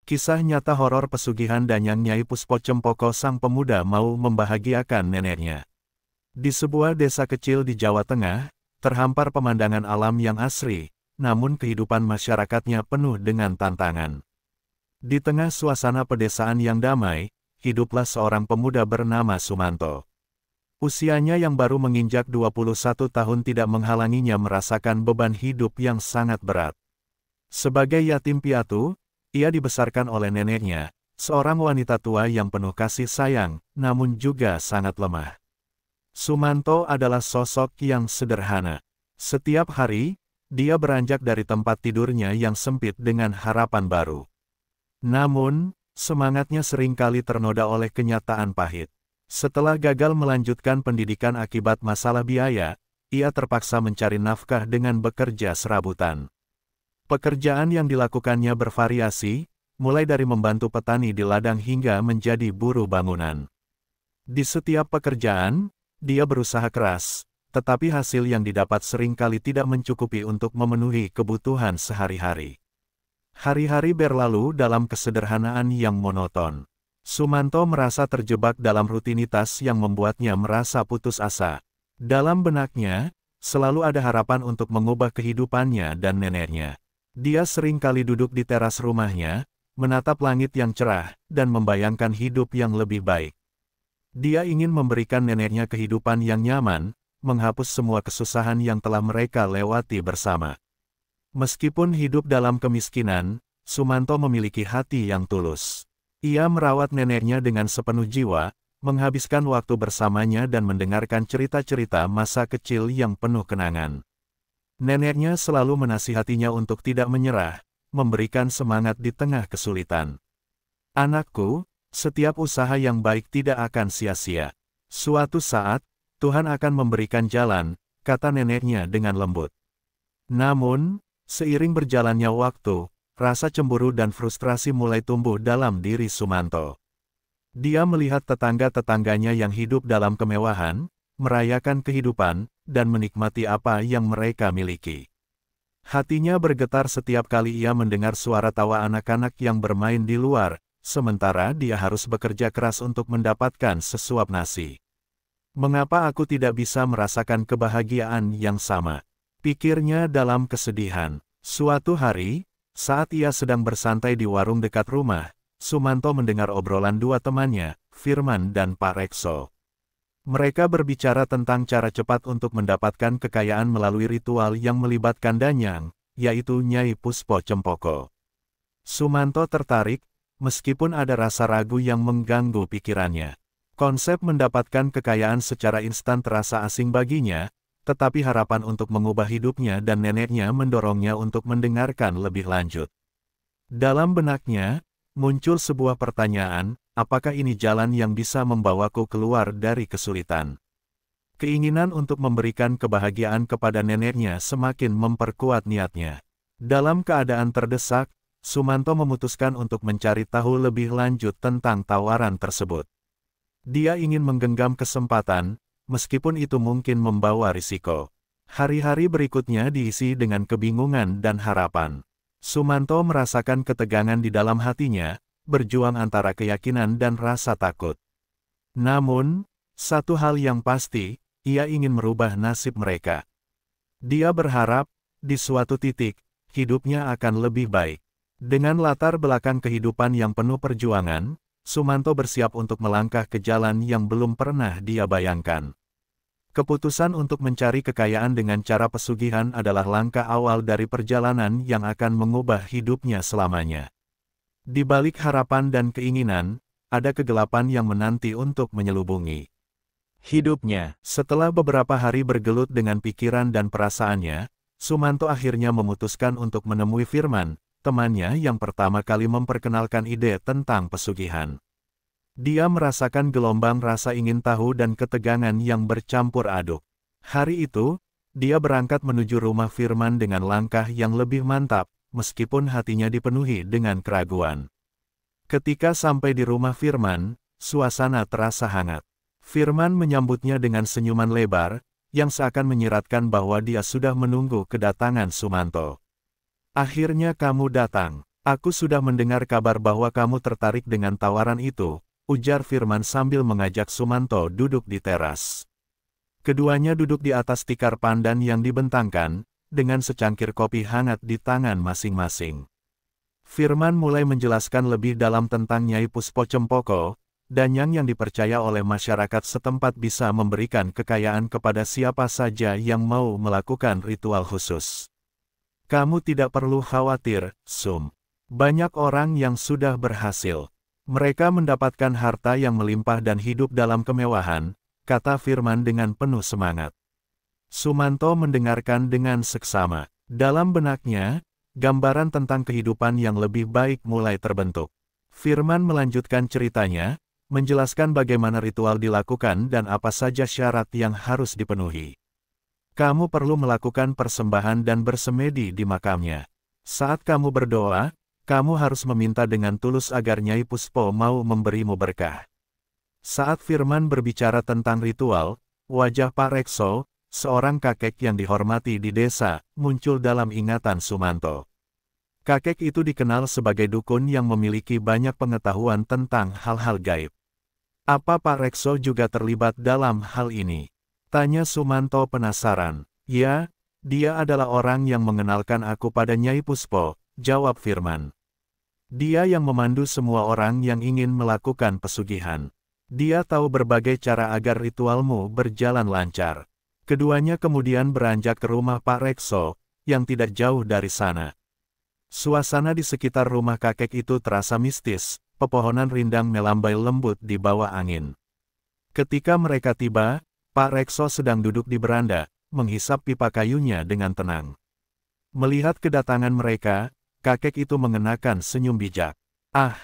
Kisah nyata horor pesugihan Danyang Nyai Puspo Cempoko sang pemuda mau membahagiakan neneknya. Di sebuah desa kecil di Jawa Tengah, terhampar pemandangan alam yang asri, namun kehidupan masyarakatnya penuh dengan tantangan. Di tengah suasana pedesaan yang damai, hiduplah seorang pemuda bernama Sumanto. Usianya yang baru menginjak 21 tahun tidak menghalanginya merasakan beban hidup yang sangat berat. Sebagai yatim piatu, ia dibesarkan oleh neneknya, seorang wanita tua yang penuh kasih sayang, namun juga sangat lemah. Sumanto adalah sosok yang sederhana. Setiap hari, dia beranjak dari tempat tidurnya yang sempit dengan harapan baru. Namun, semangatnya seringkali ternoda oleh kenyataan pahit. Setelah gagal melanjutkan pendidikan akibat masalah biaya, ia terpaksa mencari nafkah dengan bekerja serabutan. Pekerjaan yang dilakukannya bervariasi, mulai dari membantu petani di ladang hingga menjadi buruh bangunan. Di setiap pekerjaan, dia berusaha keras, tetapi hasil yang didapat seringkali tidak mencukupi untuk memenuhi kebutuhan sehari-hari. Hari-hari berlalu dalam kesederhanaan yang monoton. Sumanto merasa terjebak dalam rutinitas yang membuatnya merasa putus asa. Dalam benaknya, selalu ada harapan untuk mengubah kehidupannya dan neneknya. Dia sering kali duduk di teras rumahnya, menatap langit yang cerah, dan membayangkan hidup yang lebih baik. Dia ingin memberikan neneknya kehidupan yang nyaman, menghapus semua kesusahan yang telah mereka lewati bersama. Meskipun hidup dalam kemiskinan, Sumanto memiliki hati yang tulus. Ia merawat neneknya dengan sepenuh jiwa, menghabiskan waktu bersamanya dan mendengarkan cerita-cerita masa kecil yang penuh kenangan. Neneknya selalu menasihatinya untuk tidak menyerah, memberikan semangat di tengah kesulitan. "Anakku, setiap usaha yang baik tidak akan sia-sia. Suatu saat, Tuhan akan memberikan jalan," kata neneknya dengan lembut. Namun, seiring berjalannya waktu, rasa cemburu dan frustrasi mulai tumbuh dalam diri Sumanto. Dia melihat tetangga-tetangganya yang hidup dalam kemewahan, merayakan kehidupan, dan menikmati apa yang mereka miliki. Hatinya bergetar setiap kali ia mendengar suara tawa anak-anak yang bermain di luar, sementara dia harus bekerja keras untuk mendapatkan sesuap nasi. "Mengapa aku tidak bisa merasakan kebahagiaan yang sama?" pikirnya dalam kesedihan. Suatu hari, saat ia sedang bersantai di warung dekat rumah, Sumanto mendengar obrolan dua temannya, Firman dan Pak Rekso. Mereka berbicara tentang cara cepat untuk mendapatkan kekayaan melalui ritual yang melibatkan Danyang, yaitu Nyai Puspo Cempoko. Sumanto tertarik, meskipun ada rasa ragu yang mengganggu pikirannya. Konsep mendapatkan kekayaan secara instan terasa asing baginya, tetapi harapan untuk mengubah hidupnya dan neneknya mendorongnya untuk mendengarkan lebih lanjut. Dalam benaknya, muncul sebuah pertanyaan, apakah ini jalan yang bisa membawaku keluar dari kesulitan? Keinginan untuk memberikan kebahagiaan kepada neneknya semakin memperkuat niatnya. Dalam keadaan terdesak, Sumanto memutuskan untuk mencari tahu lebih lanjut tentang tawaran tersebut. Dia ingin menggenggam kesempatan, meskipun itu mungkin membawa risiko. Hari-hari berikutnya diisi dengan kebingungan dan harapan. Sumanto merasakan ketegangan di dalam hatinya, berjuang antara keyakinan dan rasa takut. Namun, satu hal yang pasti, ia ingin merubah nasib mereka. Dia berharap, di suatu titik, hidupnya akan lebih baik. Dengan latar belakang kehidupan yang penuh perjuangan, Sumanto bersiap untuk melangkah ke jalan yang belum pernah dia bayangkan. Keputusan untuk mencari kekayaan dengan cara pesugihan adalah langkah awal dari perjalanan yang akan mengubah hidupnya selamanya. Di balik harapan dan keinginan, ada kegelapan yang menanti untuk menyelubungi hidupnya. Setelah beberapa hari bergelut dengan pikiran dan perasaannya, Sumanto akhirnya memutuskan untuk menemui Firman, temannya yang pertama kali memperkenalkan ide tentang pesugihan. Dia merasakan gelombang rasa ingin tahu dan ketegangan yang bercampur aduk. Hari itu, dia berangkat menuju rumah Firman dengan langkah yang lebih mantap, meskipun hatinya dipenuhi dengan keraguan. Ketika sampai di rumah Firman, suasana terasa hangat. Firman menyambutnya dengan senyuman lebar, yang seakan menyiratkan bahwa dia sudah menunggu kedatangan Sumanto. "Akhirnya kamu datang," Aku sudah mendengar kabar bahwa kamu tertarik dengan tawaran itu, ujar Firman sambil mengajak Sumanto duduk di teras. Keduanya duduk di atas tikar pandan yang dibentangkan, dengan secangkir kopi hangat di tangan masing-masing. Firman mulai menjelaskan lebih dalam tentang Nyai Puspo Cempoko, danyang yang dipercaya oleh masyarakat setempat bisa memberikan kekayaan kepada siapa saja yang mau melakukan ritual khusus. Kamu tidak perlu khawatir, Sum. Banyak orang yang sudah berhasil. Mereka mendapatkan harta yang melimpah dan hidup dalam kemewahan, kata Firman dengan penuh semangat. Sumanto mendengarkan dengan seksama. Dalam benaknya, gambaran tentang kehidupan yang lebih baik mulai terbentuk. Firman melanjutkan ceritanya, menjelaskan bagaimana ritual dilakukan dan apa saja syarat yang harus dipenuhi. Kamu perlu melakukan persembahan dan bersemedi di makamnya. Saat kamu berdoa, kamu harus meminta dengan tulus agar Nyai Puspo mau memberimu berkah. Saat Firman berbicara tentang ritual, wajah Pak Rekso, seorang kakek yang dihormati di desa, muncul dalam ingatan Sumanto. Kakek itu dikenal sebagai dukun yang memiliki banyak pengetahuan tentang hal-hal gaib. Apa Pak Rekso juga terlibat dalam hal ini? Tanya Sumanto penasaran. Ya, dia adalah orang yang mengenalkan aku pada Nyai Puspo, jawab Firman. Dia yang memandu semua orang yang ingin melakukan pesugihan. Dia tahu berbagai cara agar ritualmu berjalan lancar. Keduanya kemudian beranjak ke rumah Pak Rekso, yang tidak jauh dari sana. Suasana di sekitar rumah kakek itu terasa mistis, pepohonan rindang melambai lembut di bawah angin. Ketika mereka tiba, Pak Rekso sedang duduk di beranda, menghisap pipa kayunya dengan tenang. Melihat kedatangan mereka, kakek itu mengenakan senyum bijak. Ah,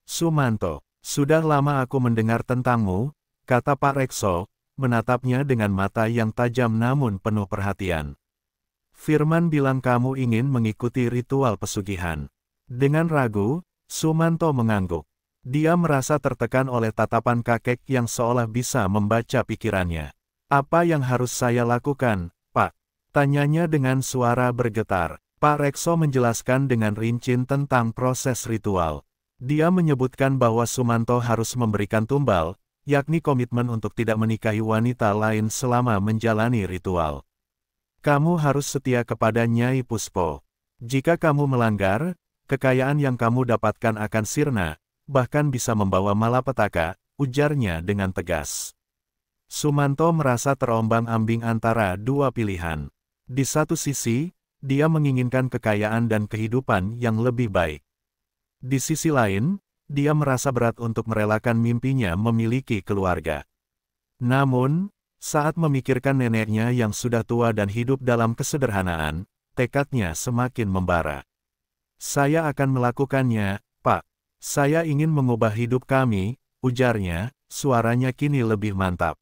Sumanto, sudah lama aku mendengar tentangmu, kata Pak Rekso, menatapnya dengan mata yang tajam namun penuh perhatian. Firman bilang kamu ingin mengikuti ritual pesugihan. Dengan ragu, Sumanto mengangguk. Dia merasa tertekan oleh tatapan kakek yang seolah bisa membaca pikirannya. Apa yang harus saya lakukan, Pak? Tanyanya dengan suara bergetar. Pak Rekso menjelaskan dengan rinci tentang proses ritual. Dia menyebutkan bahwa Sumanto harus memberikan tumbal, yakni komitmen untuk tidak menikahi wanita lain selama menjalani ritual. Kamu harus setia kepada Nyai Puspo. Jika kamu melanggar, kekayaan yang kamu dapatkan akan sirna, bahkan bisa membawa malapetaka, ujarnya dengan tegas. Sumanto merasa terombang-ambing antara dua pilihan. Di satu sisi, dia menginginkan kekayaan dan kehidupan yang lebih baik. Di sisi lain, dia merasa berat untuk merelakan mimpinya memiliki keluarga. Namun, saat memikirkan neneknya yang sudah tua dan hidup dalam kesederhanaan, tekadnya semakin membara. Saya akan melakukannya, Pak. Saya ingin mengubah hidup kami, ujarnya, suaranya kini lebih mantap.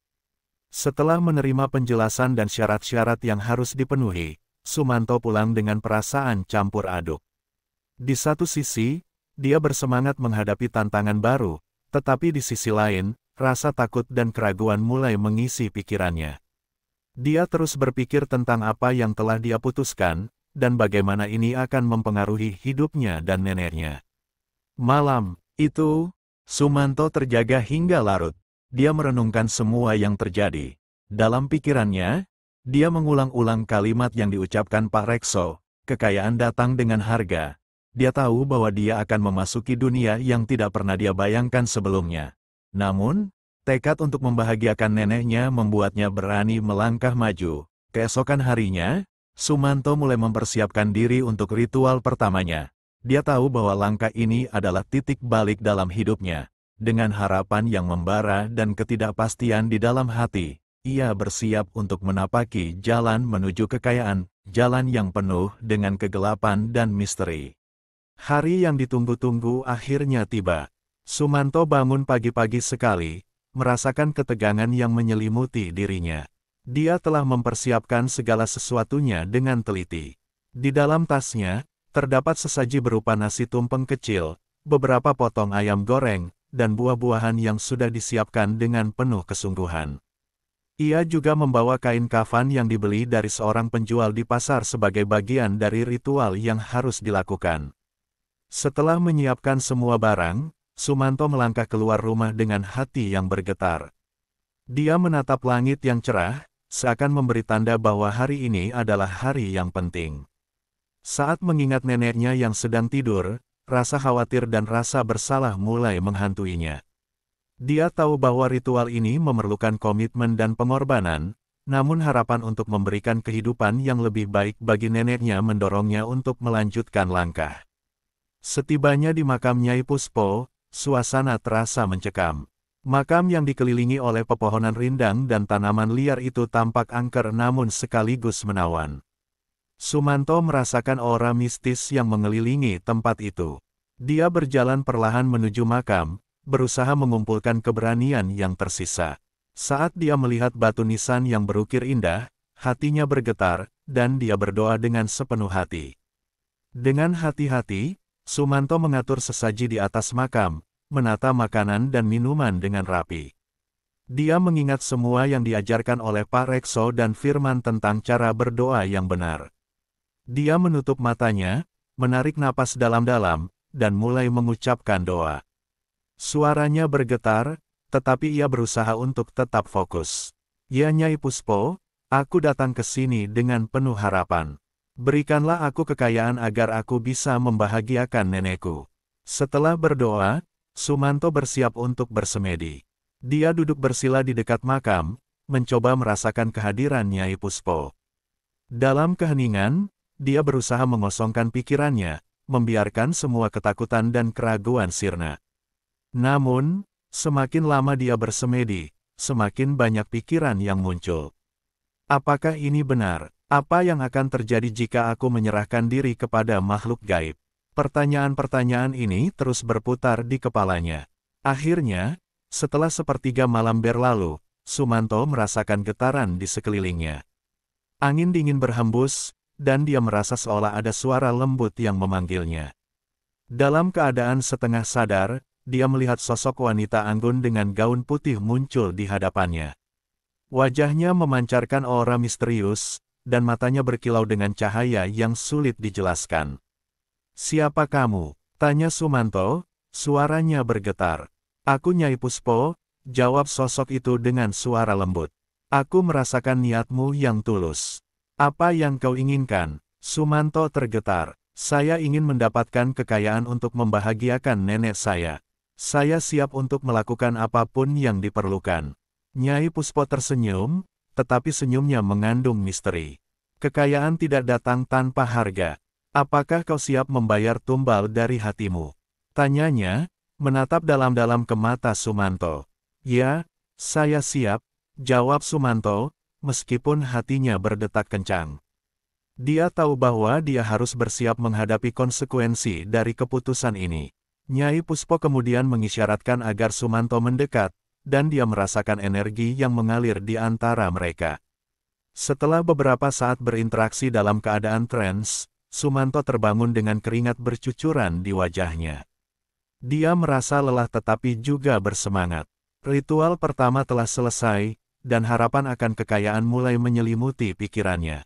Setelah menerima penjelasan dan syarat-syarat yang harus dipenuhi, Sumanto pulang dengan perasaan campur aduk. Di satu sisi, dia bersemangat menghadapi tantangan baru, tetapi di sisi lain, rasa takut dan keraguan mulai mengisi pikirannya. Dia terus berpikir tentang apa yang telah dia putuskan, dan bagaimana ini akan mempengaruhi hidupnya dan neneknya. Malam itu, Sumanto terjaga hingga larut. Dia merenungkan semua yang terjadi. Dalam pikirannya, dia mengulang-ulang kalimat yang diucapkan Pak Rekso, kekayaan datang dengan harga. Dia tahu bahwa dia akan memasuki dunia yang tidak pernah dia bayangkan sebelumnya. Namun, tekad untuk membahagiakan neneknya membuatnya berani melangkah maju. Keesokan harinya, Sumanto mulai mempersiapkan diri untuk ritual pertamanya. Dia tahu bahwa langkah ini adalah titik balik dalam hidupnya. Dengan harapan yang membara dan ketidakpastian di dalam hati, ia bersiap untuk menapaki jalan menuju kekayaan, jalan yang penuh dengan kegelapan dan misteri. Hari yang ditunggu-tunggu akhirnya tiba. Sumanto bangun pagi-pagi sekali, merasakan ketegangan yang menyelimuti dirinya. Dia telah mempersiapkan segala sesuatunya dengan teliti. Di dalam tasnya, terdapat sesaji berupa nasi tumpeng kecil, beberapa potong ayam goreng, dan buah-buahan yang sudah disiapkan dengan penuh kesungguhan. Ia juga membawa kain kafan yang dibeli dari seorang penjual di pasar sebagai bagian dari ritual yang harus dilakukan. Setelah menyiapkan semua barang, Sumanto melangkah keluar rumah dengan hati yang bergetar. Dia menatap langit yang cerah, seakan memberi tanda bahwa hari ini adalah hari yang penting. Saat mengingat neneknya yang sedang tidur, rasa khawatir dan rasa bersalah mulai menghantuinya. Dia tahu bahwa ritual ini memerlukan komitmen dan pengorbanan, namun harapan untuk memberikan kehidupan yang lebih baik bagi neneknya mendorongnya untuk melanjutkan langkah. Setibanya di makam Nyai Puspo, suasana terasa mencekam. Makam yang dikelilingi oleh pepohonan rindang dan tanaman liar itu tampak angker namun sekaligus menawan. Sumanto merasakan aura mistis yang mengelilingi tempat itu. Dia berjalan perlahan menuju makam, berusaha mengumpulkan keberanian yang tersisa. Saat dia melihat batu nisan yang berukir indah, hatinya bergetar, dan dia berdoa dengan sepenuh hati. Dengan hati-hati, Sumanto mengatur sesaji di atas makam, menata makanan dan minuman dengan rapi. Dia mengingat semua yang diajarkan oleh Pak Rekso dan firman tentang cara berdoa yang benar. Dia menutup matanya, menarik napas dalam-dalam, dan mulai mengucapkan doa. Suaranya bergetar, tetapi ia berusaha untuk tetap fokus. Ya Nyai Puspo, aku datang ke sini dengan penuh harapan. Berikanlah aku kekayaan agar aku bisa membahagiakan nenekku. Setelah berdoa, Sumanto bersiap untuk bersemedi. Dia duduk bersila di dekat makam, mencoba merasakan kehadiran Nyai Puspo. Dalam keheningan, dia berusaha mengosongkan pikirannya, membiarkan semua ketakutan dan keraguan sirna. Namun, semakin lama dia bersemedi, semakin banyak pikiran yang muncul. Apakah ini benar? Apa yang akan terjadi jika aku menyerahkan diri kepada makhluk gaib? Pertanyaan-pertanyaan ini terus berputar di kepalanya. Akhirnya, setelah sepertiga malam berlalu, Sumanto merasakan getaran di sekelilingnya. Angin dingin berhembus, dan dia merasa seolah ada suara lembut yang memanggilnya. Dalam keadaan setengah sadar, dia melihat sosok wanita anggun dengan gaun putih muncul di hadapannya. Wajahnya memancarkan aura misterius, dan matanya berkilau dengan cahaya yang sulit dijelaskan. "Siapa kamu?" tanya Sumanto, suaranya bergetar. "Aku Nyai Puspo," jawab sosok itu dengan suara lembut. "Aku merasakan niatmu yang tulus. Apa yang kau inginkan?" Sumanto tergetar. "Saya ingin mendapatkan kekayaan untuk membahagiakan nenek saya. Saya siap untuk melakukan apapun yang diperlukan." Nyai Puspo tersenyum, tetapi senyumnya mengandung misteri. "Kekayaan tidak datang tanpa harga. Apakah kau siap membayar tumbal dari hatimu?" tanyanya, menatap dalam-dalam ke mata Sumanto. "Ya, saya siap," jawab Sumanto, meskipun hatinya berdetak kencang. Dia tahu bahwa dia harus bersiap menghadapi konsekuensi dari keputusan ini. Nyai Puspo kemudian mengisyaratkan agar Sumanto mendekat, dan dia merasakan energi yang mengalir di antara mereka. Setelah beberapa saat berinteraksi dalam keadaan trans, Sumanto terbangun dengan keringat bercucuran di wajahnya. Dia merasa lelah tetapi juga bersemangat. Ritual pertama telah selesai, dan harapan akan kekayaan mulai menyelimuti pikirannya.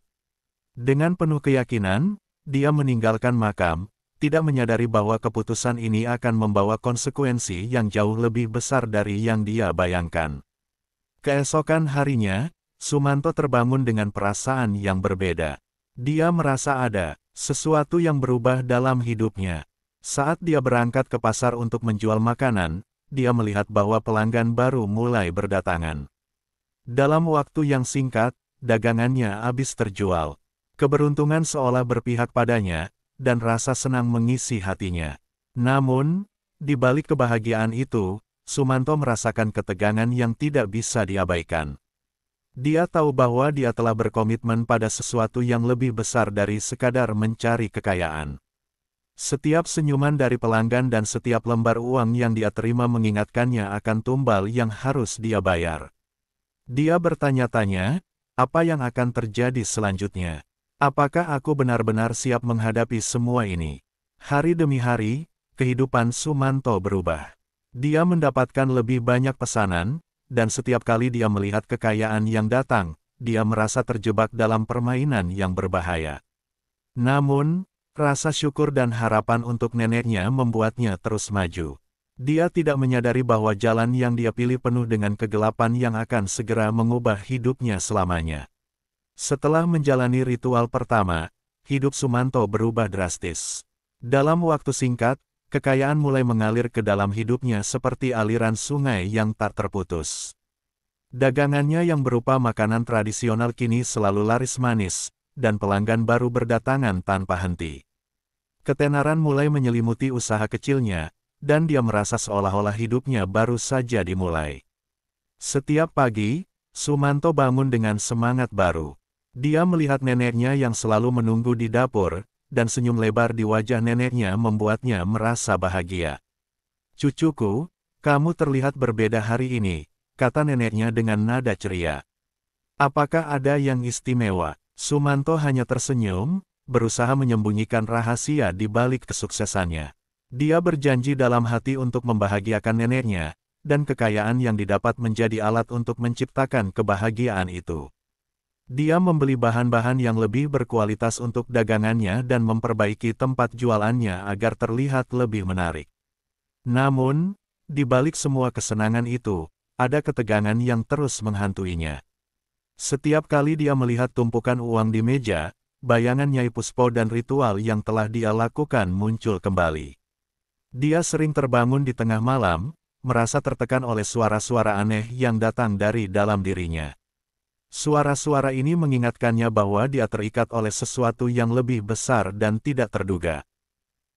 Dengan penuh keyakinan, dia meninggalkan makam, tidak menyadari bahwa keputusan ini akan membawa konsekuensi yang jauh lebih besar dari yang dia bayangkan. Keesokan harinya, Sumanto terbangun dengan perasaan yang berbeda. Dia merasa ada sesuatu yang berubah dalam hidupnya. Saat dia berangkat ke pasar untuk menjual makanan, dia melihat bahwa pelanggan baru mulai berdatangan. Dalam waktu yang singkat, dagangannya habis terjual. Keberuntungan seolah berpihak padanya, dan rasa senang mengisi hatinya. Namun, di balik kebahagiaan itu, Sumanto merasakan ketegangan yang tidak bisa diabaikan. Dia tahu bahwa dia telah berkomitmen pada sesuatu yang lebih besar dari sekadar mencari kekayaan. Setiap senyuman dari pelanggan dan setiap lembar uang yang dia terima mengingatkannya akan tumbal yang harus dia bayar. Dia bertanya-tanya, apa yang akan terjadi selanjutnya? Apakah aku benar-benar siap menghadapi semua ini? Hari demi hari, kehidupan Sumanto berubah. Dia mendapatkan lebih banyak pesanan, dan setiap kali dia melihat kekayaan yang datang, dia merasa terjebak dalam permainan yang berbahaya. Namun, Rasa syukur dan harapan untuk neneknya membuatnya terus maju. Dia tidak menyadari bahwa jalan yang dia pilih penuh dengan kegelapan yang akan segera mengubah hidupnya selamanya. Setelah menjalani ritual pertama, hidup Sumanto berubah drastis. Dalam waktu singkat, kekayaan mulai mengalir ke dalam hidupnya seperti aliran sungai yang tak terputus. Dagangannya yang berupa makanan tradisional kini selalu laris manis, dan pelanggan baru berdatangan tanpa henti. Ketenaran mulai menyelimuti usaha kecilnya, dan dia merasa seolah-olah hidupnya baru saja dimulai. Setiap pagi, Sumanto bangun dengan semangat baru. Dia melihat neneknya yang selalu menunggu di dapur, dan senyum lebar di wajah neneknya membuatnya merasa bahagia. "Cucuku, kamu terlihat berbeda hari ini," kata neneknya dengan nada ceria. "Apakah ada yang istimewa?" Sumanto hanya tersenyum, berusaha menyembunyikan rahasia di balik kesuksesannya. Dia berjanji dalam hati untuk membahagiakan neneknya, dan kekayaan yang didapat menjadi alat untuk menciptakan kebahagiaan itu. Dia membeli bahan-bahan yang lebih berkualitas untuk dagangannya dan memperbaiki tempat jualannya agar terlihat lebih menarik. Namun, di balik semua kesenangan itu, ada ketegangan yang terus menghantuinya. Setiap kali dia melihat tumpukan uang di meja, bayangan Nyai Puspo dan ritual yang telah dia lakukan muncul kembali. Dia sering terbangun di tengah malam, merasa tertekan oleh suara-suara aneh yang datang dari dalam dirinya. Suara-suara ini mengingatkannya bahwa dia terikat oleh sesuatu yang lebih besar dan tidak terduga.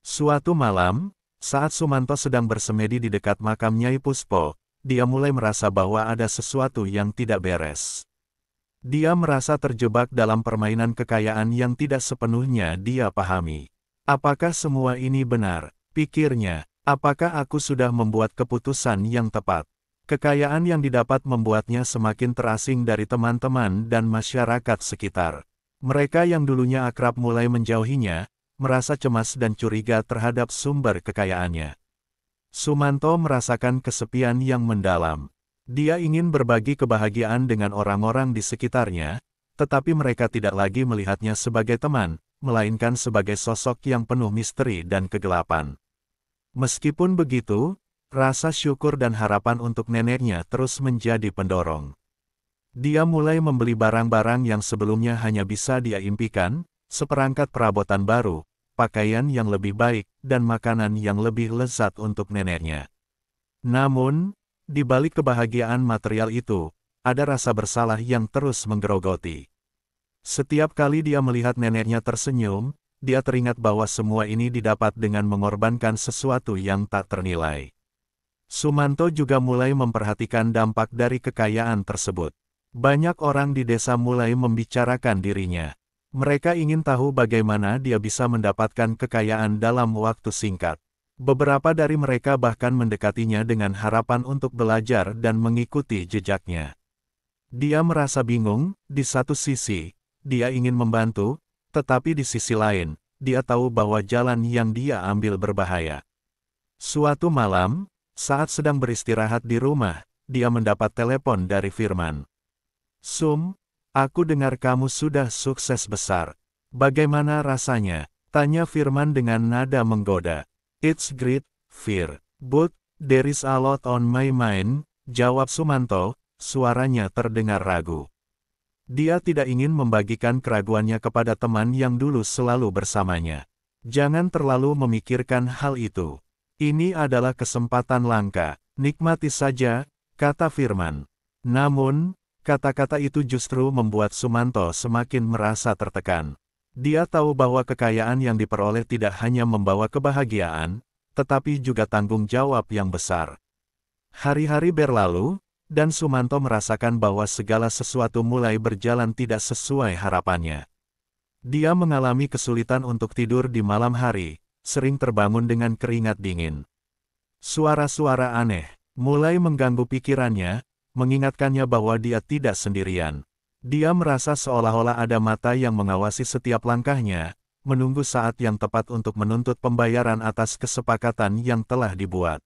Suatu malam, saat Sumanto sedang bersemedi di dekat makam Nyai Puspo, dia mulai merasa bahwa ada sesuatu yang tidak beres. Dia merasa terjebak dalam permainan kekayaan yang tidak sepenuhnya dia pahami. "Apakah semua ini benar?" pikirnya. "Apakah aku sudah membuat keputusan yang tepat?" Kekayaan yang didapat membuatnya semakin terasing dari teman-teman dan masyarakat sekitar. Mereka yang dulunya akrab mulai menjauhinya, merasa cemas dan curiga terhadap sumber kekayaannya. Sumanto merasakan kesepian yang mendalam. Dia ingin berbagi kebahagiaan dengan orang-orang di sekitarnya, tetapi mereka tidak lagi melihatnya sebagai teman, melainkan sebagai sosok yang penuh misteri dan kegelapan. Meskipun begitu, rasa syukur dan harapan untuk neneknya terus menjadi pendorong. Dia mulai membeli barang-barang yang sebelumnya hanya bisa dia impikan, seperangkat perabotan baru, pakaian yang lebih baik, dan makanan yang lebih lezat untuk neneknya. Namun, di balik kebahagiaan material itu, ada rasa bersalah yang terus menggerogoti. Setiap kali dia melihat neneknya tersenyum, dia teringat bahwa semua ini didapat dengan mengorbankan sesuatu yang tak ternilai. Sumanto juga mulai memperhatikan dampak dari kekayaan tersebut. Banyak orang di desa mulai membicarakan dirinya. Mereka ingin tahu bagaimana dia bisa mendapatkan kekayaan dalam waktu singkat. Beberapa dari mereka bahkan mendekatinya dengan harapan untuk belajar dan mengikuti jejaknya. Dia merasa bingung, di satu sisi, dia ingin membantu, tetapi di sisi lain, dia tahu bahwa jalan yang dia ambil berbahaya. Suatu malam, saat sedang beristirahat di rumah, dia mendapat telepon dari Firman. "Sum, aku dengar kamu sudah sukses besar. Bagaimana rasanya?" tanya Firman dengan nada menggoda. "It's great, Fir. But, there is a lot on my mind," jawab Sumanto, suaranya terdengar ragu. Dia tidak ingin membagikan keraguannya kepada teman yang dulu selalu bersamanya. "Jangan terlalu memikirkan hal itu. Ini adalah kesempatan langka, nikmati saja," kata Firman. Namun, kata-kata itu justru membuat Sumanto semakin merasa tertekan. Dia tahu bahwa kekayaan yang diperoleh tidak hanya membawa kebahagiaan, tetapi juga tanggung jawab yang besar. Hari-hari berlalu, dan Sumanto merasakan bahwa segala sesuatu mulai berjalan tidak sesuai harapannya. Dia mengalami kesulitan untuk tidur di malam hari, sering terbangun dengan keringat dingin. Suara-suara aneh mulai mengganggu pikirannya, mengingatkannya bahwa dia tidak sendirian. Dia merasa seolah-olah ada mata yang mengawasi setiap langkahnya, menunggu saat yang tepat untuk menuntut pembayaran atas kesepakatan yang telah dibuat.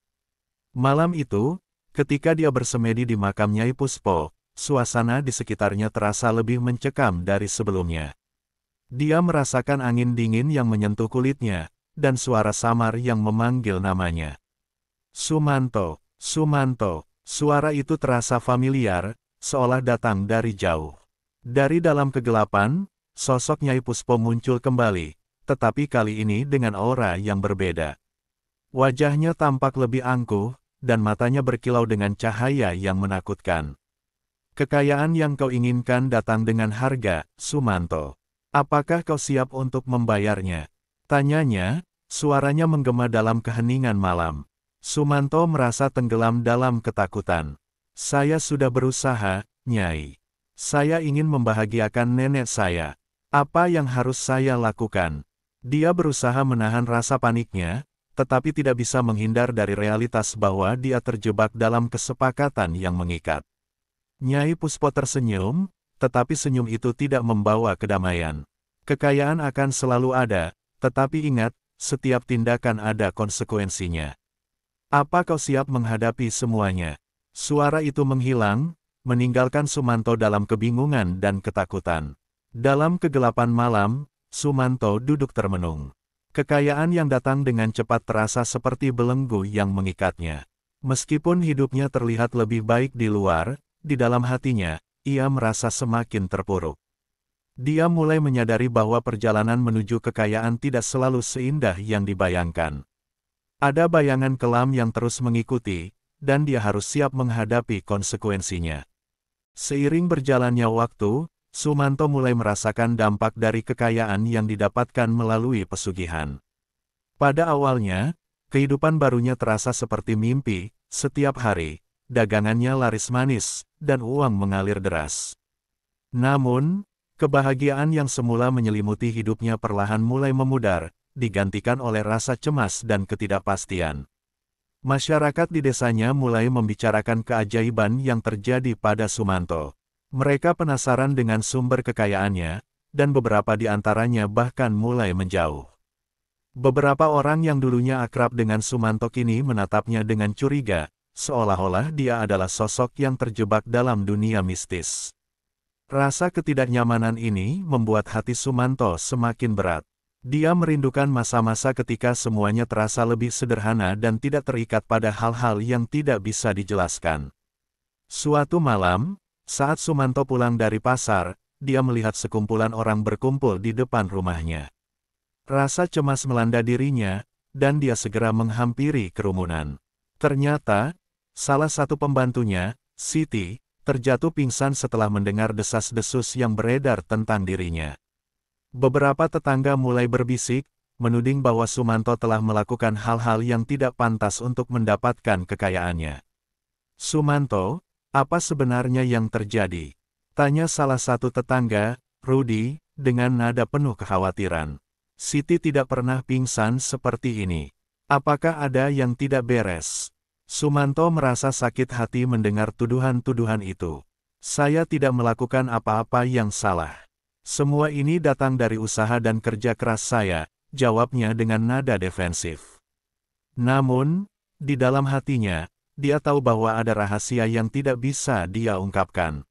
Malam itu, ketika dia bersemedi di makam Nyai Puspo, suasana di sekitarnya terasa lebih mencekam dari sebelumnya. Dia merasakan angin dingin yang menyentuh kulitnya, dan suara samar yang memanggil namanya. Sumanto, Sumanto, suara itu terasa familiar, seolah datang dari jauh. Dari dalam kegelapan, sosok Nyai Puspo muncul kembali, tetapi kali ini dengan aura yang berbeda. Wajahnya tampak lebih angkuh, dan matanya berkilau dengan cahaya yang menakutkan. Kekayaan yang kau inginkan datang dengan harga, Sumanto. Apakah kau siap untuk membayarnya? Tanyanya, suaranya menggema dalam keheningan malam. Sumanto merasa tenggelam dalam ketakutan. Saya sudah berusaha, Nyai. Saya ingin membahagiakan nenek saya. Apa yang harus saya lakukan? Dia berusaha menahan rasa paniknya, tetapi tidak bisa menghindar dari realitas bahwa dia terjebak dalam kesepakatan yang mengikat. Nyai Puspo tersenyum, tetapi senyum itu tidak membawa kedamaian. Kekayaan akan selalu ada, tetapi ingat, setiap tindakan ada konsekuensinya. Apa kau siap menghadapi semuanya? Suara itu menghilang, meninggalkan Sumanto dalam kebingungan dan ketakutan. Dalam kegelapan malam, Sumanto duduk termenung. Kekayaan yang datang dengan cepat terasa seperti belenggu yang mengikatnya. Meskipun hidupnya terlihat lebih baik di luar, di dalam hatinya, ia merasa semakin terpuruk. Dia mulai menyadari bahwa perjalanan menuju kekayaan tidak selalu seindah yang dibayangkan. Ada bayangan kelam yang terus mengikuti, dan dia harus siap menghadapi konsekuensinya. Seiring berjalannya waktu, Sumanto mulai merasakan dampak dari kekayaan yang didapatkan melalui pesugihan. Pada awalnya, kehidupan barunya terasa seperti mimpi, setiap hari, dagangannya laris manis, dan uang mengalir deras. Namun, kebahagiaan yang semula menyelimuti hidupnya perlahan mulai memudar, digantikan oleh rasa cemas dan ketidakpastian. Masyarakat di desanya mulai membicarakan keajaiban yang terjadi pada Sumanto. Mereka penasaran dengan sumber kekayaannya, dan beberapa di antaranya bahkan mulai menjauh. Beberapa orang yang dulunya akrab dengan Sumanto kini menatapnya dengan curiga, seolah-olah dia adalah sosok yang terjebak dalam dunia mistis. Rasa ketidaknyamanan ini membuat hati Sumanto semakin berat. Dia merindukan masa-masa ketika semuanya terasa lebih sederhana dan tidak terikat pada hal-hal yang tidak bisa dijelaskan. Suatu malam, saat Sumanto pulang dari pasar, dia melihat sekumpulan orang berkumpul di depan rumahnya. Rasa cemas melanda dirinya, dan dia segera menghampiri kerumunan. Ternyata, salah satu pembantunya, Siti, terjatuh pingsan setelah mendengar desas-desus yang beredar tentang dirinya. Beberapa tetangga mulai berbisik, menuding bahwa Sumanto telah melakukan hal-hal yang tidak pantas untuk mendapatkan kekayaannya. Sumanto, apa sebenarnya yang terjadi? Tanya salah satu tetangga, Rudy, dengan nada penuh kekhawatiran. Siti tidak pernah pingsan seperti ini. Apakah ada yang tidak beres? Sumanto merasa sakit hati mendengar tuduhan-tuduhan itu. Saya tidak melakukan apa-apa yang salah. Semua ini datang dari usaha dan kerja keras saya, jawabnya dengan nada defensif. Namun, di dalam hatinya, dia tahu bahwa ada rahasia yang tidak bisa dia ungkapkan.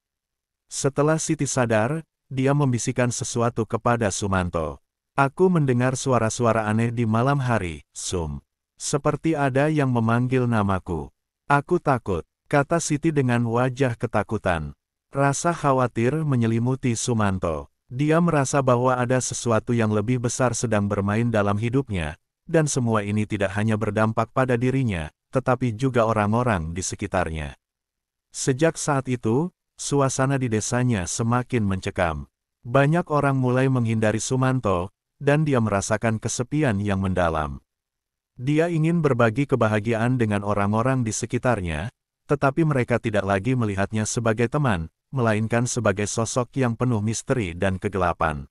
Setelah Siti sadar, dia membisikkan sesuatu kepada Sumanto. Aku mendengar suara-suara aneh di malam hari, Sum. Seperti ada yang memanggil namaku. Aku takut, kata Siti dengan wajah ketakutan. Rasa khawatir menyelimuti Sumanto. Dia merasa bahwa ada sesuatu yang lebih besar sedang bermain dalam hidupnya, dan semua ini tidak hanya berdampak pada dirinya, tetapi juga orang-orang di sekitarnya. Sejak saat itu, suasana di desanya semakin mencekam. Banyak orang mulai menghindari Sumanto, dan dia merasakan kesepian yang mendalam. Dia ingin berbagi kebahagiaan dengan orang-orang di sekitarnya, tetapi mereka tidak lagi melihatnya sebagai teman, melainkan sebagai sosok yang penuh misteri dan kegelapan.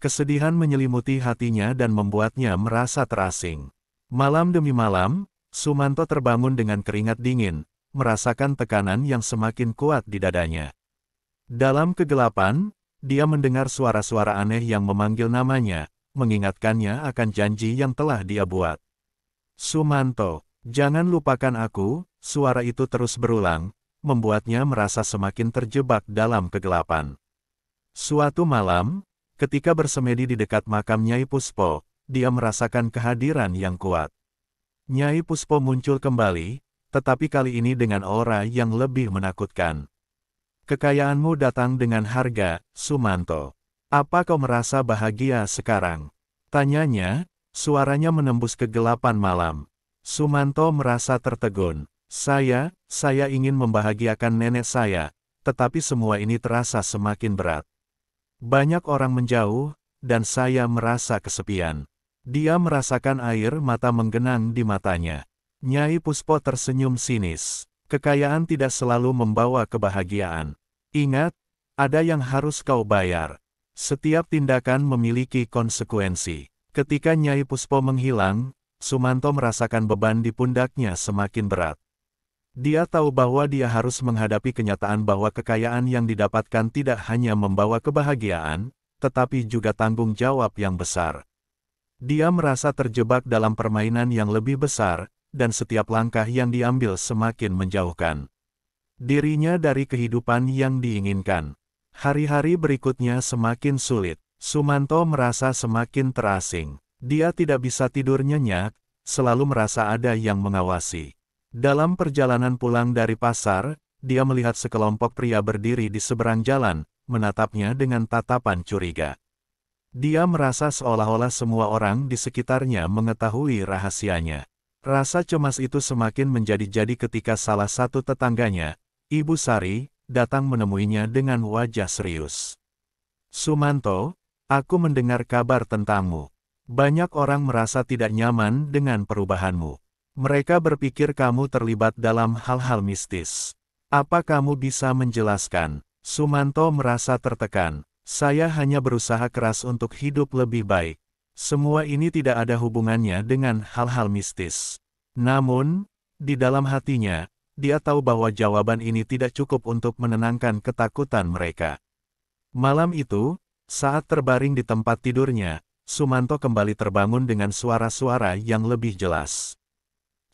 Kesedihan menyelimuti hatinya dan membuatnya merasa terasing. Malam demi malam, Sumanto terbangun dengan keringat dingin, merasakan tekanan yang semakin kuat di dadanya. Dalam kegelapan, dia mendengar suara-suara aneh yang memanggil namanya, mengingatkannya akan janji yang telah dia buat. Sumanto, jangan lupakan aku, suara itu terus berulang, membuatnya merasa semakin terjebak dalam kegelapan. Suatu malam, ketika bersemedi di dekat makam Nyai Puspo, dia merasakan kehadiran yang kuat. Nyai Puspo muncul kembali, tetapi kali ini dengan aura yang lebih menakutkan. Kekayaanmu datang dengan harga, Sumanto. Apa kau merasa bahagia sekarang? Tanyanya, suaranya menembus kegelapan malam. Sumanto merasa tertegun. Saya ingin membahagiakan nenek saya, tetapi semua ini terasa semakin berat. Banyak orang menjauh, dan saya merasa kesepian. Dia merasakan air mata menggenang di matanya. Nyai Puspo tersenyum sinis. Kekayaan tidak selalu membawa kebahagiaan. Ingat, ada yang harus kau bayar. Setiap tindakan memiliki konsekuensi. Ketika Nyai Puspo menghilang, Sumanto merasakan beban di pundaknya semakin berat. Dia tahu bahwa dia harus menghadapi kenyataan bahwa kekayaan yang didapatkan tidak hanya membawa kebahagiaan, tetapi juga tanggung jawab yang besar. Dia merasa terjebak dalam permainan yang lebih besar, dan setiap langkah yang diambil semakin menjauhkan dirinya dari kehidupan yang diinginkan. Hari-hari berikutnya semakin sulit. Sumanto merasa semakin terasing. Dia tidak bisa tidur nyenyak, selalu merasa ada yang mengawasi. Dalam perjalanan pulang dari pasar, dia melihat sekelompok pria berdiri di seberang jalan, menatapnya dengan tatapan curiga. Dia merasa seolah-olah semua orang di sekitarnya mengetahui rahasianya. Rasa cemas itu semakin menjadi-jadi ketika salah satu tetangganya, Ibu Sari, datang menemuinya dengan wajah serius. Sumanto, aku mendengar kabar tentangmu. Banyak orang merasa tidak nyaman dengan perubahanmu. Mereka berpikir kamu terlibat dalam hal-hal mistis. Apa kamu bisa menjelaskan? Sumanto merasa tertekan. Saya hanya berusaha keras untuk hidup lebih baik. Semua ini tidak ada hubungannya dengan hal-hal mistis. Namun, di dalam hatinya, dia tahu bahwa jawaban ini tidak cukup untuk menenangkan ketakutan mereka. Malam itu, saat terbaring di tempat tidurnya, Sumanto kembali terbangun dengan suara-suara yang lebih jelas.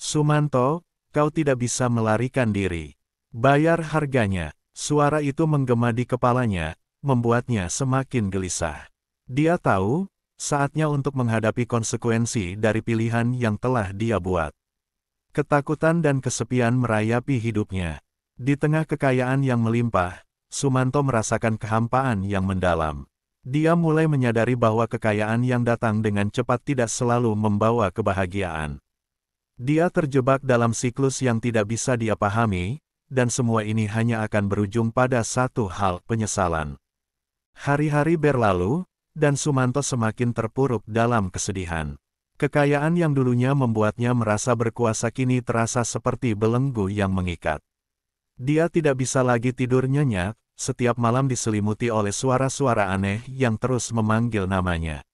Sumanto, kau tidak bisa melarikan diri. Bayar harganya. Suara itu menggema di kepalanya, membuatnya semakin gelisah. Dia tahu, saatnya untuk menghadapi konsekuensi dari pilihan yang telah dia buat. Ketakutan dan kesepian merayapi hidupnya. Di tengah kekayaan yang melimpah, Sumanto merasakan kehampaan yang mendalam. Dia mulai menyadari bahwa kekayaan yang datang dengan cepat tidak selalu membawa kebahagiaan. Dia terjebak dalam siklus yang tidak bisa dia pahami, dan semua ini hanya akan berujung pada satu hal, penyesalan. Hari-hari berlalu, dan Sumanto semakin terpuruk dalam kesedihan. Kekayaan yang dulunya membuatnya merasa berkuasa kini terasa seperti belenggu yang mengikat. Dia tidak bisa lagi tidur nyenyak, setiap malam diselimuti oleh suara-suara aneh yang terus memanggil namanya.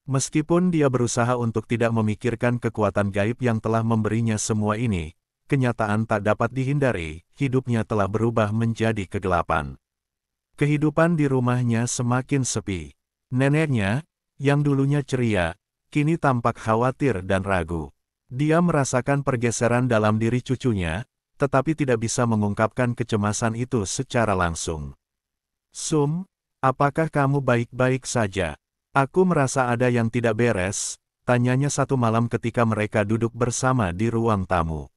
Meskipun dia berusaha untuk tidak memikirkan kekuatan gaib yang telah memberinya semua ini, kenyataan tak dapat dihindari, hidupnya telah berubah menjadi kegelapan. Kehidupan di rumahnya semakin sepi. Neneknya, yang dulunya ceria, kini tampak khawatir dan ragu. Dia merasakan pergeseran dalam diri cucunya, tetapi tidak bisa mengungkapkan kecemasan itu secara langsung. Sum, apakah kamu baik-baik saja? Aku merasa ada yang tidak beres, tanyanya satu malam ketika mereka duduk bersama di ruang tamu.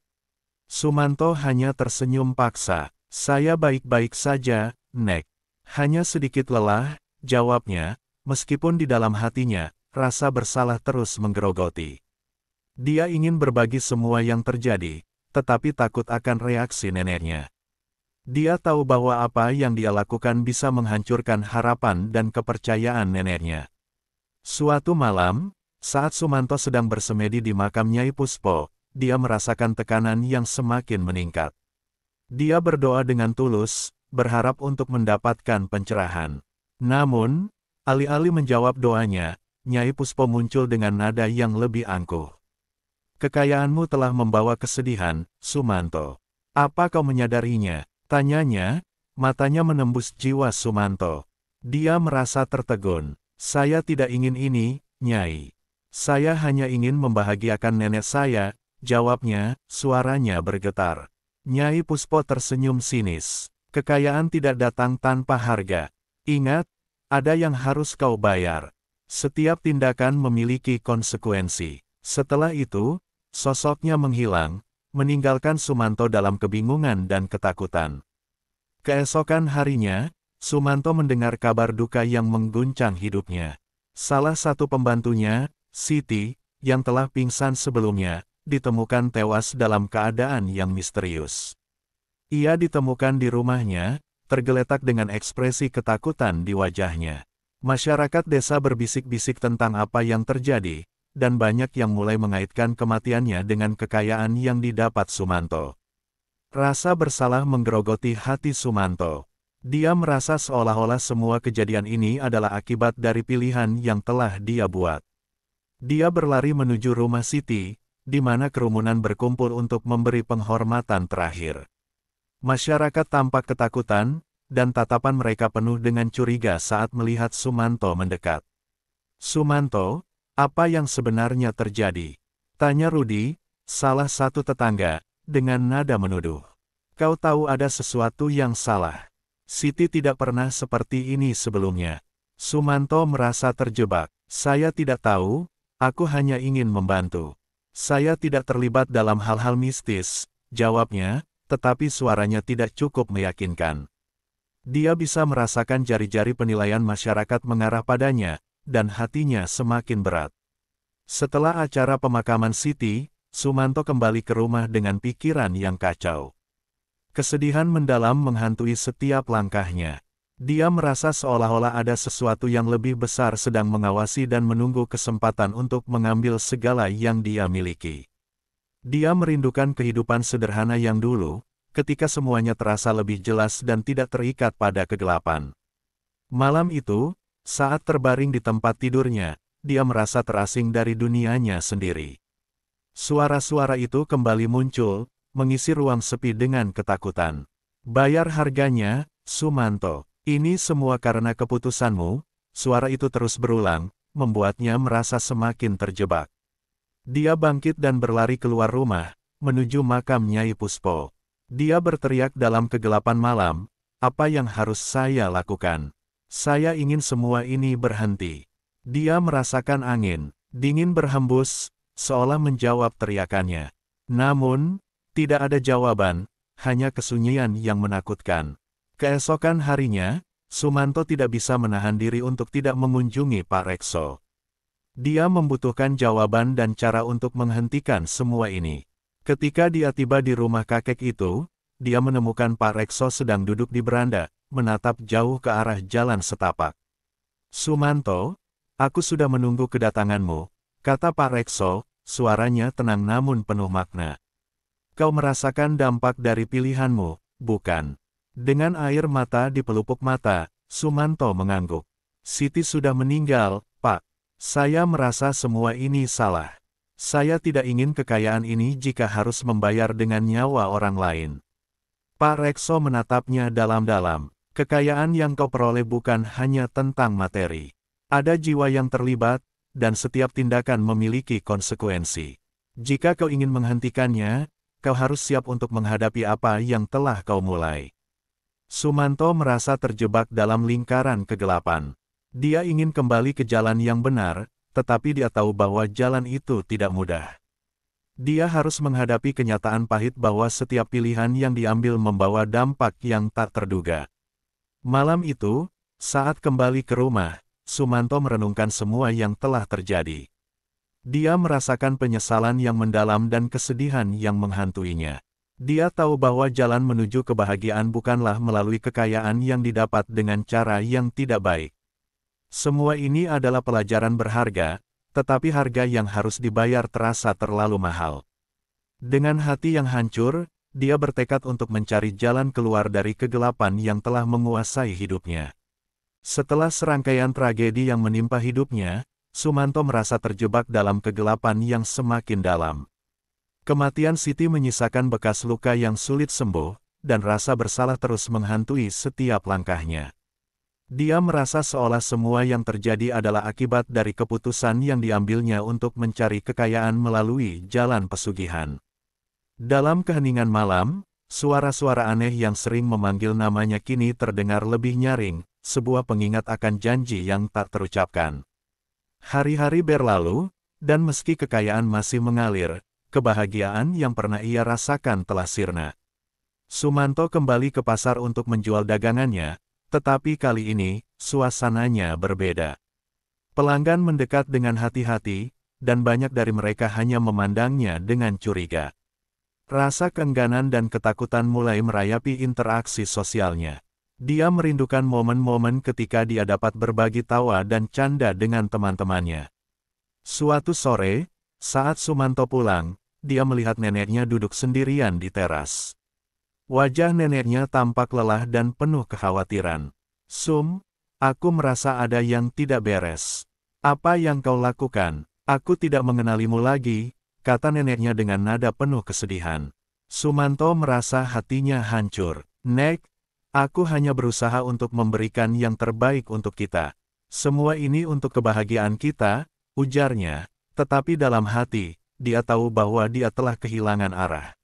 Sumanto hanya tersenyum paksa. Saya baik-baik saja, Nek. Hanya sedikit lelah, jawabnya, meskipun di dalam hatinya, rasa bersalah terus menggerogoti. Dia ingin berbagi semua yang terjadi, tetapi takut akan reaksi neneknya. Dia tahu bahwa apa yang dia lakukan bisa menghancurkan harapan dan kepercayaan neneknya. Suatu malam, saat Sumanto sedang bersemedi di makam Nyai Puspo, dia merasakan tekanan yang semakin meningkat. Dia berdoa dengan tulus, berharap untuk mendapatkan pencerahan. Namun, alih-alih menjawab doanya, Nyai Puspo muncul dengan nada yang lebih angkuh. Kekayaanmu telah membawa kesedihan, Sumanto. Apa kau menyadarinya? Tanyanya, matanya menembus jiwa Sumanto. Dia merasa tertegun. Saya tidak ingin ini, Nyai. Saya hanya ingin membahagiakan nenek saya, jawabnya, suaranya bergetar. Nyai Puspo tersenyum sinis. Kekayaan tidak datang tanpa harga. Ingat, Ada yang harus kau bayar. Setiap tindakan memiliki konsekuensi. Setelah itu, sosoknya menghilang, meninggalkan Sumanto dalam kebingungan dan ketakutan. Keesokan harinya, Sumanto mendengar kabar duka yang mengguncang hidupnya. Salah satu pembantunya, Siti, yang telah pingsan sebelumnya, ditemukan tewas dalam keadaan yang misterius. Ia ditemukan di rumahnya, tergeletak dengan ekspresi ketakutan di wajahnya. Masyarakat desa berbisik-bisik tentang apa yang terjadi, dan banyak yang mulai mengaitkan kematiannya dengan kekayaan yang didapat Sumanto. Rasa bersalah menggerogoti hati Sumanto. Dia merasa seolah-olah semua kejadian ini adalah akibat dari pilihan yang telah dia buat. Dia berlari menuju rumah Siti, di mana kerumunan berkumpul untuk memberi penghormatan terakhir. Masyarakat tampak ketakutan, dan tatapan mereka penuh dengan curiga saat melihat Sumanto mendekat. "Sumanto, apa yang sebenarnya terjadi?" tanya Rudi, salah satu tetangga, dengan nada menuduh. "Kau tahu ada sesuatu yang salah. Siti tidak pernah seperti ini sebelumnya." Sumanto merasa terjebak. "Saya tidak tahu, aku hanya ingin membantu. Saya tidak terlibat dalam hal-hal mistis," jawabnya, tetapi suaranya tidak cukup meyakinkan. Dia bisa merasakan jari-jari penilaian masyarakat mengarah padanya, dan hatinya semakin berat. Setelah acara pemakaman Siti, Sumanto kembali ke rumah dengan pikiran yang kacau. Kesedihan mendalam menghantui setiap langkahnya. Dia merasa seolah-olah ada sesuatu yang lebih besar sedang mengawasi dan menunggu kesempatan untuk mengambil segala yang dia miliki. Dia merindukan kehidupan sederhana yang dulu, ketika semuanya terasa lebih jelas dan tidak terikat pada kegelapan. Malam itu, saat terbaring di tempat tidurnya, dia merasa terasing dari dunianya sendiri. Suara-suara itu kembali muncul, mengisi ruang sepi dengan ketakutan. "Bayar harganya, Sumanto. Ini semua karena keputusanmu." Suara itu terus berulang, membuatnya merasa semakin terjebak. Dia bangkit dan berlari keluar rumah, menuju makam Nyai Puspo. Dia berteriak dalam kegelapan malam, "Apa yang harus saya lakukan? Saya ingin semua ini berhenti." Dia merasakan angin dingin berhembus, seolah menjawab teriakannya. Namun, tidak ada jawaban, hanya kesunyian yang menakutkan. Keesokan harinya, Sumanto tidak bisa menahan diri untuk tidak mengunjungi Pak Rekso. Dia membutuhkan jawaban dan cara untuk menghentikan semua ini. Ketika dia tiba di rumah kakek itu, dia menemukan Pak Rekso sedang duduk di beranda, menatap jauh ke arah jalan setapak. "Sumanto, aku sudah menunggu kedatanganmu," kata Pak Rekso, suaranya tenang namun penuh makna. "Kau merasakan dampak dari pilihanmu, bukan?" Dengan air mata di pelupuk mata, Sumanto mengangguk. "Siti sudah meninggal, Pak. Saya merasa semua ini salah. Saya tidak ingin kekayaan ini jika harus membayar dengan nyawa orang lain." Pak Rekso menatapnya dalam-dalam. "Kekayaan yang kau peroleh bukan hanya tentang materi. Ada jiwa yang terlibat, dan setiap tindakan memiliki konsekuensi. Jika kau ingin menghentikannya, kau harus siap untuk menghadapi apa yang telah kau mulai." Sumanto merasa terjebak dalam lingkaran kegelapan. Dia ingin kembali ke jalan yang benar, tetapi dia tahu bahwa jalan itu tidak mudah. Dia harus menghadapi kenyataan pahit bahwa setiap pilihan yang diambil membawa dampak yang tak terduga. Malam itu, saat kembali ke rumah, Sumanto merenungkan semua yang telah terjadi. Dia merasakan penyesalan yang mendalam dan kesedihan yang menghantuinya. Dia tahu bahwa jalan menuju kebahagiaan bukanlah melalui kekayaan yang didapat dengan cara yang tidak baik. Semua ini adalah pelajaran berharga, tetapi harga yang harus dibayar terasa terlalu mahal. Dengan hati yang hancur, dia bertekad untuk mencari jalan keluar dari kegelapan yang telah menguasai hidupnya. Setelah serangkaian tragedi yang menimpa hidupnya, Sumanto merasa terjebak dalam kegelapan yang semakin dalam. Kematian Siti menyisakan bekas luka yang sulit sembuh, dan rasa bersalah terus menghantui setiap langkahnya. Dia merasa seolah semua yang terjadi adalah akibat dari keputusan yang diambilnya untuk mencari kekayaan melalui jalan pesugihan. Dalam keheningan malam, suara-suara aneh yang sering memanggil namanya kini terdengar lebih nyaring, sebuah pengingat akan janji yang tak terucapkan. Hari-hari berlalu, dan meski kekayaan masih mengalir, kebahagiaan yang pernah ia rasakan telah sirna. Sumanto kembali ke pasar untuk menjual dagangannya, tetapi kali ini, suasananya berbeda. Pelanggan mendekat dengan hati-hati, dan banyak dari mereka hanya memandangnya dengan curiga. Rasa keengganan dan ketakutan mulai merayapi interaksi sosialnya. Dia merindukan momen-momen ketika dia dapat berbagi tawa dan canda dengan teman-temannya. Suatu sore, saat Sumanto pulang, dia melihat neneknya duduk sendirian di teras. Wajah neneknya tampak lelah dan penuh kekhawatiran. "Sum, aku merasa ada yang tidak beres. Apa yang kau lakukan? Aku tidak mengenalimu lagi," kata neneknya dengan nada penuh kesedihan. Sumanto merasa hatinya hancur. "Nek, aku hanya berusaha untuk memberikan yang terbaik untuk kita. Semua ini untuk kebahagiaan kita," ujarnya, tetapi dalam hati, dia tahu bahwa dia telah kehilangan arah.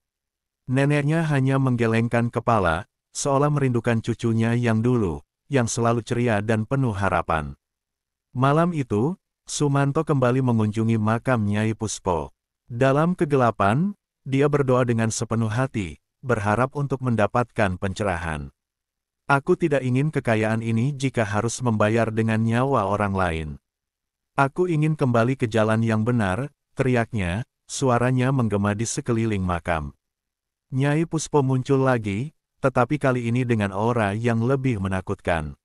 Neneknya hanya menggelengkan kepala, seolah merindukan cucunya yang dulu, yang selalu ceria dan penuh harapan. Malam itu, Sumanto kembali mengunjungi makam Nyai Puspo. Dalam kegelapan, dia berdoa dengan sepenuh hati, berharap untuk mendapatkan pencerahan. "Aku tidak ingin kekayaan ini jika harus membayar dengan nyawa orang lain. Aku ingin kembali ke jalan yang benar," teriaknya, suaranya menggema di sekeliling makam. Nyai Puspo muncul lagi, tetapi kali ini dengan aura yang lebih menakutkan.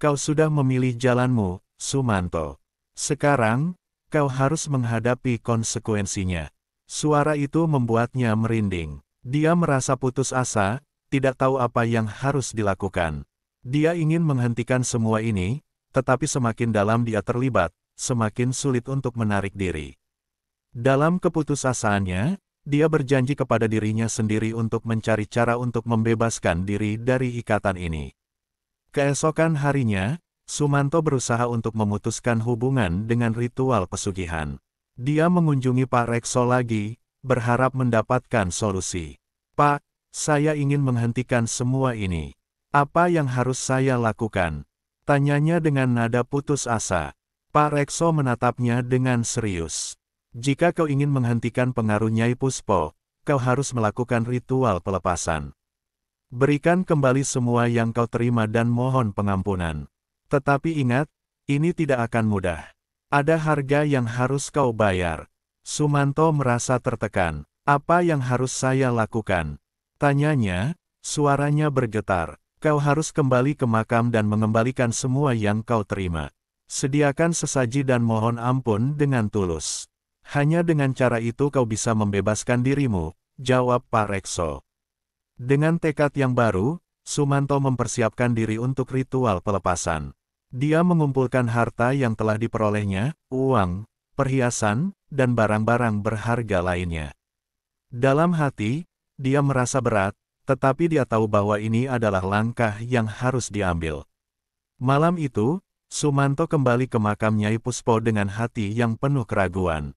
"Kau sudah memilih jalanmu, Sumanto. Sekarang, kau harus menghadapi konsekuensinya." Suara itu membuatnya merinding. Dia merasa putus asa, tidak tahu apa yang harus dilakukan. Dia ingin menghentikan semua ini, tetapi semakin dalam dia terlibat, semakin sulit untuk menarik diri. Dalam keputusasaannya, dia berjanji kepada dirinya sendiri untuk mencari cara untuk membebaskan diri dari ikatan ini. Keesokan harinya, Sumanto berusaha untuk memutuskan hubungan dengan ritual pesugihan. Dia mengunjungi Pak Rekso lagi, berharap mendapatkan solusi. "Pak, saya ingin menghentikan semua ini. Apa yang harus saya lakukan?" tanyanya dengan nada putus asa. Pak Rekso menatapnya dengan serius. "Jika kau ingin menghentikan pengaruh Nyai Puspo, kau harus melakukan ritual pelepasan. Berikan kembali semua yang kau terima dan mohon pengampunan. Tetapi ingat, ini tidak akan mudah. Ada harga yang harus kau bayar." Sumanto merasa tertekan. "Apa yang harus saya lakukan?" tanyanya, suaranya bergetar. "Kau harus kembali ke makam dan mengembalikan semua yang kau terima. Sediakan sesaji dan mohon ampun dengan tulus. Hanya dengan cara itu kau bisa membebaskan dirimu," jawab Pak Rekso. Dengan tekad yang baru, Sumanto mempersiapkan diri untuk ritual pelepasan. Dia mengumpulkan harta yang telah diperolehnya, uang, perhiasan, dan barang-barang berharga lainnya. Dalam hati, dia merasa berat, tetapi dia tahu bahwa ini adalah langkah yang harus diambil. Malam itu, Sumanto kembali ke makam Nyai Puspo dengan hati yang penuh keraguan.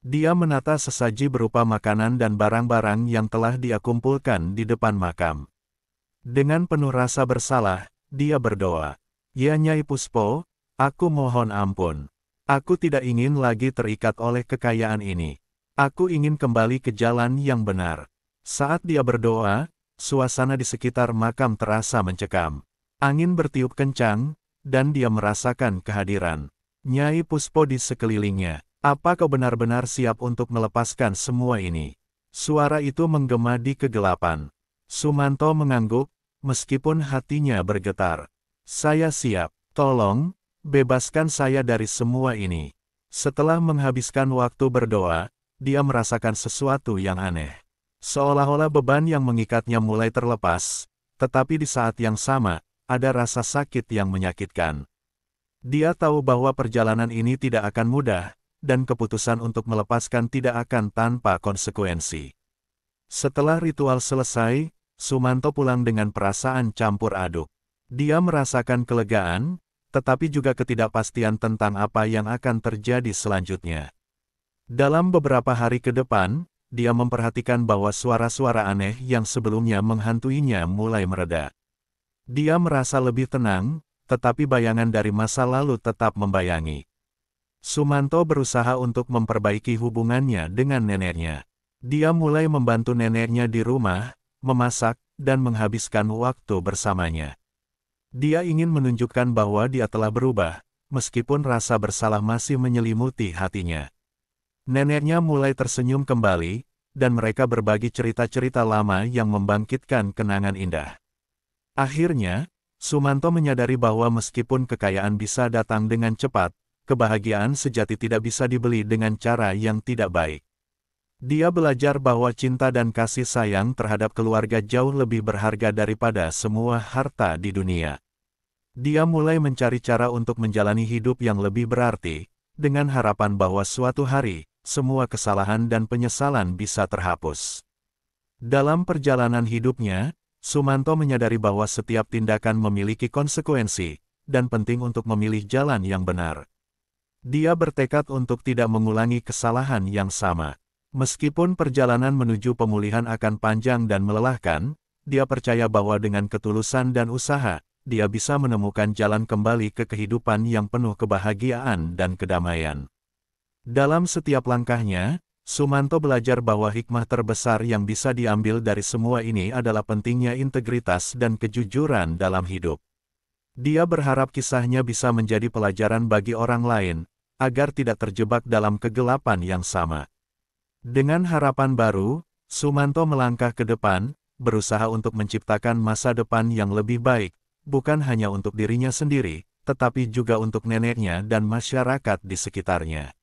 Dia menata sesaji berupa makanan dan barang-barang yang telah dia kumpulkan di depan makam. Dengan penuh rasa bersalah, dia berdoa, "Ya Nyai Puspo, aku mohon ampun. Aku tidak ingin lagi terikat oleh kekayaan ini. Aku ingin kembali ke jalan yang benar." Saat dia berdoa, suasana di sekitar makam terasa mencekam. Angin bertiup kencang, dan dia merasakan kehadiran Nyai Puspo di sekelilingnya. "Apa kau benar-benar siap untuk melepaskan semua ini?" Suara itu menggema di kegelapan. Sumanto mengangguk, meskipun hatinya bergetar. "Saya siap. Tolong, bebaskan saya dari semua ini." Setelah menghabiskan waktu berdoa, dia merasakan sesuatu yang aneh. Seolah-olah beban yang mengikatnya mulai terlepas, tetapi di saat yang sama, ada rasa sakit yang menyakitkan. Dia tahu bahwa perjalanan ini tidak akan mudah, dan keputusan untuk melepaskan tidak akan tanpa konsekuensi. Setelah ritual selesai, Sumanto pulang dengan perasaan campur aduk. Dia merasakan kelegaan, tetapi juga ketidakpastian tentang apa yang akan terjadi selanjutnya. Dalam beberapa hari ke depan, dia memperhatikan bahwa suara-suara aneh yang sebelumnya menghantuinya mulai mereda. Dia merasa lebih tenang, tetapi bayangan dari masa lalu tetap membayangi. Sumanto berusaha untuk memperbaiki hubungannya dengan neneknya. Dia mulai membantu neneknya di rumah, memasak, dan menghabiskan waktu bersamanya. Dia ingin menunjukkan bahwa dia telah berubah, meskipun rasa bersalah masih menyelimuti hatinya. Neneknya mulai tersenyum kembali, dan mereka berbagi cerita-cerita lama yang membangkitkan kenangan indah. Akhirnya, Sumanto menyadari bahwa meskipun kekayaan bisa datang dengan cepat, kebahagiaan sejati tidak bisa dibeli dengan cara yang tidak baik. Dia belajar bahwa cinta dan kasih sayang terhadap keluarga jauh lebih berharga daripada semua harta di dunia. Dia mulai mencari cara untuk menjalani hidup yang lebih berarti, dengan harapan bahwa suatu hari, semua kesalahan dan penyesalan bisa terhapus. Dalam perjalanan hidupnya, Sumanto menyadari bahwa setiap tindakan memiliki konsekuensi, dan penting untuk memilih jalan yang benar. Dia bertekad untuk tidak mengulangi kesalahan yang sama. Meskipun perjalanan menuju pemulihan akan panjang dan melelahkan, dia percaya bahwa dengan ketulusan dan usaha, dia bisa menemukan jalan kembali ke kehidupan yang penuh kebahagiaan dan kedamaian. Dalam setiap langkahnya, Sumanto belajar bahwa hikmah terbesar yang bisa diambil dari semua ini adalah pentingnya integritas dan kejujuran dalam hidup. Dia berharap kisahnya bisa menjadi pelajaran bagi orang lain, agar tidak terjebak dalam kegelapan yang sama. Dengan harapan baru, Sumanto melangkah ke depan, berusaha untuk menciptakan masa depan yang lebih baik, bukan hanya untuk dirinya sendiri, tetapi juga untuk neneknya dan masyarakat di sekitarnya.